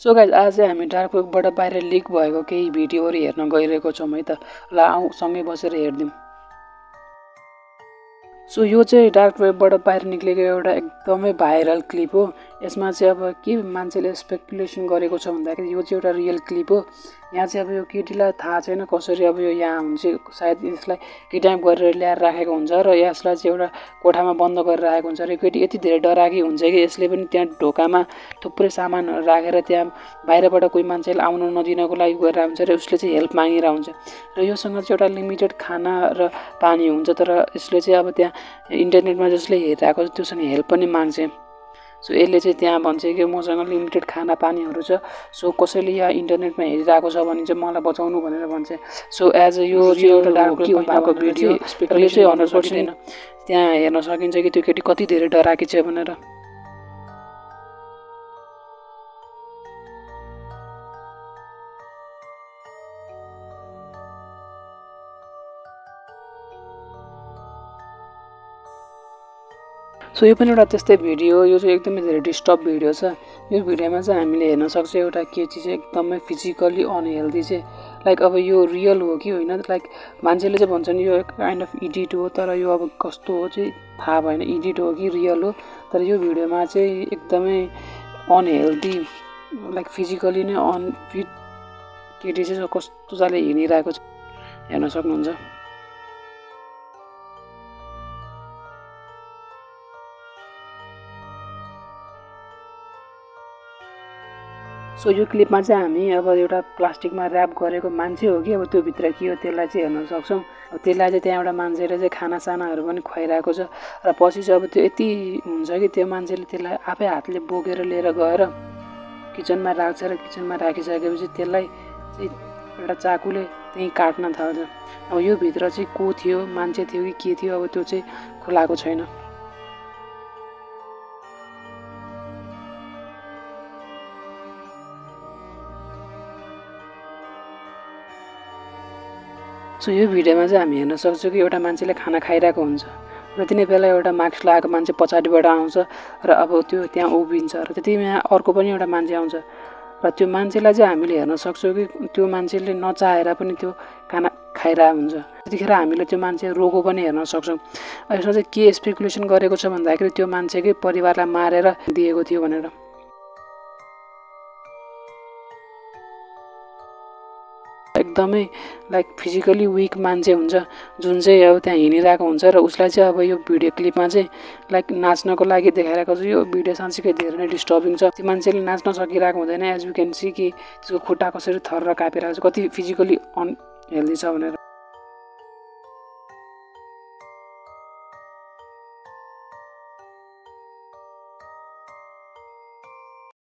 So guys आज चाहिँ हामी डार्क वेबबाट बाहिर लिक भएको केही भिडियोहरू हेर्न गइरहेको छौँ है त। ल आऊ सँगै बसेर हेर्दिउँ। सो यो चाहिँ डार्क वेबबाट बाहिर निक्लेको एउटा एकदमै भाइरल क्लिप हो। यसमा चाहिँ अब के मान्छेले स्पेकुलेसन गरेको छ भन्दाखेरि यो चाहिँ एउटा रियल क्लिप हो। यहाँ चाहिँ अब यो केटीलाई थाहा छैन कसरी अब यो यहाँ हुन्छ, सायद यसलाई किडन्याप गरेर ल्याएर राखेको हुन्छ र यसलाई चाहिँ एउटा कोठामा बन्द गरेर राखेको हुन्छ र केटी यति धेरै डराकी हुन्छ कि यसले पनि त्यहाँ ढोकामा थुप्रै सामानहरू राखेर त्यहाँ बाहिरबाट कोही मान्छेले आउन नदिनको लागि गरिरहेको हुन्छ र उसले चाहिँ हेल्प मागिरहेको हुन्छ र योसँग चाहिँ एउटा लिमिटेड खाना र पानी हुन्छ, तर यसले चाहिँ अब त्यहाँ इन्टरनेटमा जसले हेरिरहेको छ त्योसँग हेल्प पनि माग्छ। सो यसले चाहिँ त्यहाँ भन्छ कि मसँग लिमिटेड खाना पानीहरू छ, सो कसैले यहाँ इन्टरनेटमा हेरिरहेको छ भने चाहिँ मलाई बचाउनु भनेर भन्छ। सो एज यो चाहिँ एउटा डार्क भएको भिडियो र यो चाहिँ 100% त्यहाँ हेर्न सकिन्छ कि त्यो केटी कति धेरै डराकी छ भनेर। सो यो पनि एउटा त्यस्तै भिडियो हो। यो चाहिँ एकदमै धेरै डिस्टर्ब भिडियो छ। यो भिडियोमा चाहिँ हामीले हेर्न सक्छौँ एउटा केटी चाहिँ एकदमै फिजिकली अनहेल्दी चाहिँ, लाइक अब यो रियल हो कि होइन, लाइक मान्छेले चाहिँ भन्छन् यो काइन्ड अफ एडिट हो, तर यो अब कस्तो हो चाहिँ थाहा भएन, एडिट हो कि रियल हो। तर यो भिडियोमा चाहिँ एकदमै अनहेल्दी, लाइक फिजिकली नै अनफिट केटी चाहिँ कस्तो जाले हिँडिरहेको छ हेर्न सक्नुहुन्छ। सो यो क्लिपमा चाहिँ हामी अब एउटा प्लास्टिकमा ऱ्याप गरेको मान्छे हो कि अब त्यो भित्र के हो त्यसलाई चाहिँ हेर्न सक्छौँ। त्यसलाई चाहिँ त्यहाँ एउटा मान्छेले चाहिँ खानासानाहरू पनि खुवाइरहेको छ र पछि चाहिँ अब त्यो यति हुन्छ कि त्यो मान्छेले त्यसलाई आफै हातले बोकेर लिएर गएर किचनमा राख्छ र किचनमा राखिसकेपछि त्यसलाई चाहिँ एउटा चाकुले त्यहीँ काट्न थाल्छ। अब यो भित्र चाहिँ को थियो, मान्छे थियो कि के थियो, अब त्यो चाहिँ खुलाएको छैन। सो यो भिडियोमा चाहिँ हामी हेर्न सक्छौँ कि एउटा मान्छेले खाना खाइरहेको हुन्छ र तिनै बेला एउटा मास्क लगाएको मान्छे पछाडिबाट आउँछ र अब त्यो त्यहाँ उभिन्छ र त्यतिमा अर्को पनि एउटा मान्छे आउँछ र त्यो मान्छेलाई चाहिँ हामीले हेर्न सक्छौँ कि त्यो मान्छेले नचाहेर पनि त्यो खाना खाइरहेको हुन्छ। त्यतिखेर हामीले त्यो मान्छे रोगो पनि हेर्न सक्छौँ। यसमा चाहिँ के स्पेकुलेसन गरेको छ भन्दाखेरि त्यो मान्छेकै परिवारलाई मारेर दिएको थियो भनेर। एकदमै लाइक फिजिकली विक मान्छे हुन्छ जुन चाहिँ अब त्यहाँ हिँडिरहेको हुन्छ र उसलाई चाहिँ अब यो भिडियो क्लिपमा चाहिँ लाइक नाच्नको लागि देखाइरहेको छ। यो भिडियो साँच्चीकै धेरै नै डिस्टर्बिङ छ। त्यो मान्छेले नाच्न सकिरहेको हुँदैन, एज यु क्यान सी कि त्यसको खुट्टा कसरी थर कापिरहेको छ, कति फिजिकली अनहेल्दी छ भनेर।